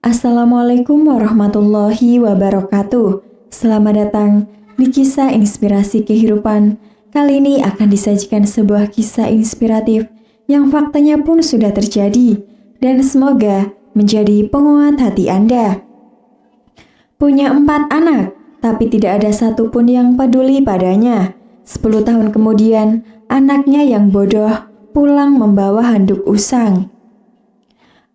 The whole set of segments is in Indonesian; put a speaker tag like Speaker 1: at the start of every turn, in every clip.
Speaker 1: Assalamualaikum warahmatullahi wabarakatuh. Selamat datang di kisah inspirasi kehidupan. Kali ini akan disajikan sebuah kisah inspiratif yang faktanya pun sudah terjadi dan semoga menjadi penguat hati Anda. Punya 4 anak, tapi tidak ada satupun yang peduli padanya. 10 tahun kemudian, anaknya yang bodoh pulang membawa handuk usang.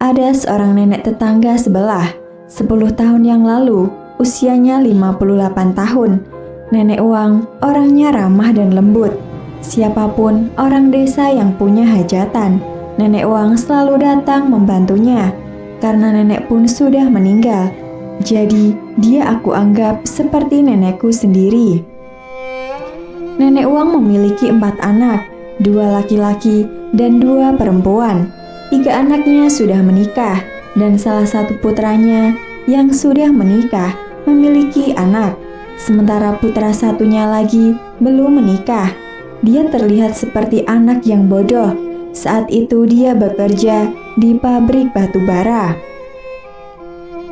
Speaker 1: Ada seorang nenek tetangga sebelah, 10 tahun yang lalu, usianya 58 tahun. Nenek Uang orangnya ramah dan lembut. Siapapun orang desa yang punya hajatan, Nenek Uang selalu datang membantunya. Karena nenek pun sudah meninggal, jadi dia aku anggap seperti nenekku sendiri. Nenek Uang memiliki 4 anak, 2 laki-laki dan 2 perempuan. 3 anaknya sudah menikah dan salah satu putranya yang sudah menikah memiliki anak. Sementara putra satunya lagi belum menikah. Dia terlihat seperti anak yang bodoh. Saat itu dia bekerja di pabrik batu bara.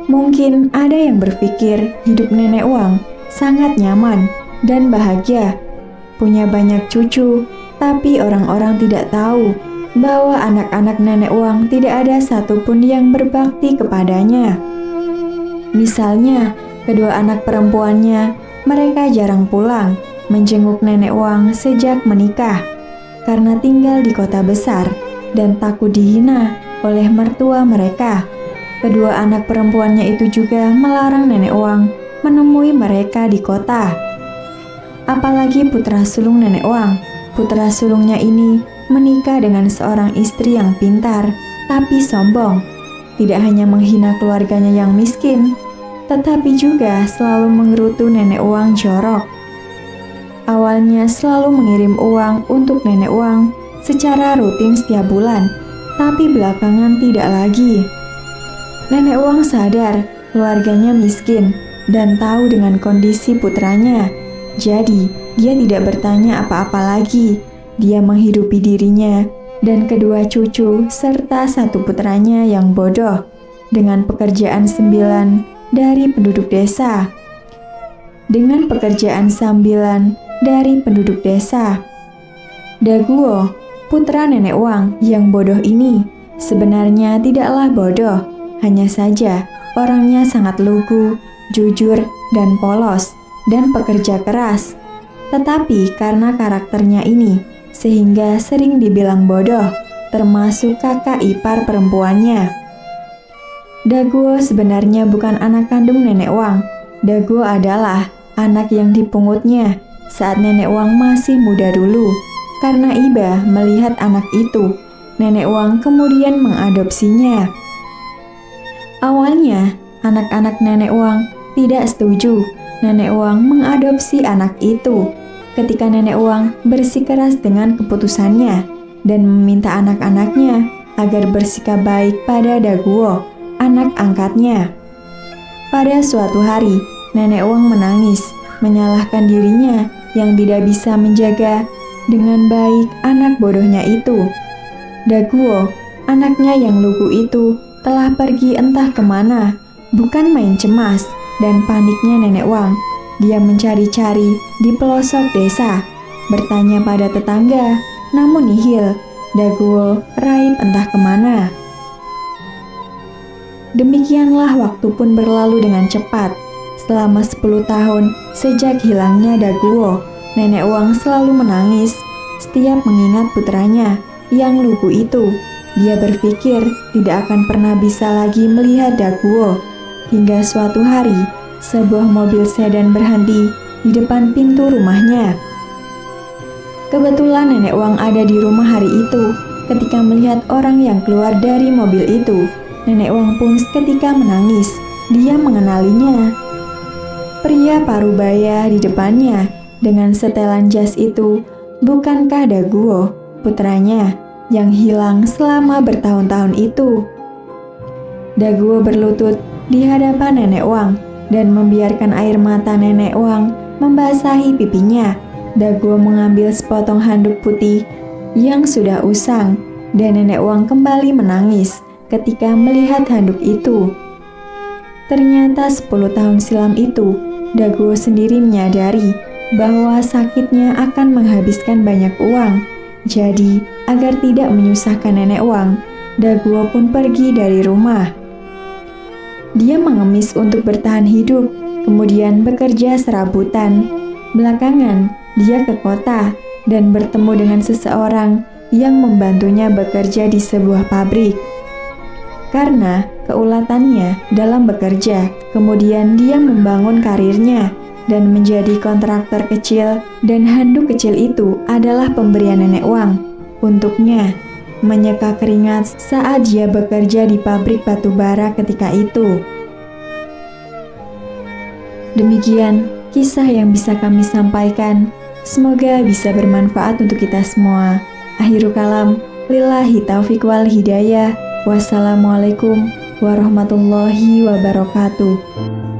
Speaker 1: Mungkin ada yang berpikir hidup Nenek Uang sangat nyaman dan bahagia. Punya banyak cucu, tapi orang-orang tidak tahu bahwa anak-anak Nenek Uang tidak ada satupun yang berbakti kepadanya. Misalnya, kedua anak perempuannya, mereka jarang pulang menjenguk Nenek Uang sejak menikah karena tinggal di kota besar dan takut dihina oleh mertua mereka. Kedua anak perempuannya itu juga melarang Nenek Uang menemui mereka di kota. Apalagi putra sulung Nenek Uang. Putra sulungnya ini menikah dengan seorang istri yang pintar, tapi sombong. Tidak hanya menghina keluarganya yang miskin, tetapi juga selalu menggerutu Nenek Uang jorok. Awalnya selalu mengirim uang untuk Nenek Uang secara rutin setiap bulan, tapi belakangan tidak lagi. Nenek Uang sadar keluarganya miskin dan tahu dengan kondisi putranya. Jadi, dia tidak bertanya apa-apa lagi. Dia menghidupi dirinya dan kedua cucu serta satu putranya yang bodoh dengan pekerjaan 9 dari penduduk desa. Dengan pekerjaan sambilan dari penduduk desa. Daguo, putra Nenek Uang yang bodoh ini, sebenarnya tidaklah bodoh, hanya saja orangnya sangat lugu, jujur, dan polos, dan pekerja keras. Tetapi karena karakternya ini, sehingga sering dibilang bodoh, termasuk kakak ipar perempuannya. Daguo sebenarnya bukan anak kandung Nenek Uang. Daguo adalah anak yang dipungutnya saat Nenek Uang masih muda dulu. Karena iba melihat anak itu, Nenek Uang kemudian mengadopsinya. Awalnya, anak-anak Nenek Uang tidak setuju Nenek Uang mengadopsi anak itu. Ketika Nenek Uang bersikeras dengan keputusannya dan meminta anak-anaknya agar bersikap baik pada Daguo, anak angkatnya. Pada suatu hari, Nenek Uang menangis, menyalahkan dirinya yang tidak bisa menjaga dengan baik anak bodohnya itu. Daguo, anaknya yang lugu itu, telah pergi entah kemana. Bukan main cemas dan paniknya Nenek Uang. Dia mencari-cari di pelosok desa, bertanya pada tetangga, namun nihil. Daguo raib entah kemana. Demikianlah waktu pun berlalu dengan cepat. Selama 10 tahun sejak hilangnya Daguo, Nenek Uang selalu menangis setiap mengingat putranya yang lugu itu. Dia berpikir tidak akan pernah bisa lagi melihat Daguo. Hingga suatu hari, sebuah mobil sedan berhenti di depan pintu rumahnya. Kebetulan Nenek Uang ada di rumah hari itu. Ketika melihat orang yang keluar dari mobil itu, Nenek Uang pun seketika menangis. Dia mengenalinya. Pria parubaya di depannya dengan setelan jas itu, bukankah Daguo, putranya yang hilang selama bertahun-tahun itu? Daguo berlutut di hadapan Nenek Uang dan membiarkan air mata Nenek Uang membasahi pipinya. Daguo mengambil sepotong handuk putih yang sudah usang dan Nenek Uang kembali menangis ketika melihat handuk itu. Ternyata 10 tahun silam itu, Dago sendiri menyadari bahwa sakitnya akan menghabiskan banyak uang. Jadi, agar tidak menyusahkan nenek Wang, Dago pun pergi dari rumah. Dia mengemis untuk bertahan hidup, kemudian bekerja serabutan. Belakangan, dia ke kota dan bertemu dengan seseorang yang membantunya bekerja di sebuah pabrik. Karena keulatannya dalam bekerja, kemudian dia membangun karirnya dan menjadi kontraktor kecil, dan handuk kecil itu adalah pemberian nenek Wang untuknya menyeka keringat saat dia bekerja di pabrik batu bara ketika itu. Demikian kisah yang bisa kami sampaikan. Semoga bisa bermanfaat untuk kita semua. Akhirul kalam, lillahi taufiq wal hidayah. Wassalamualaikum warahmatullahi wabarakatuh.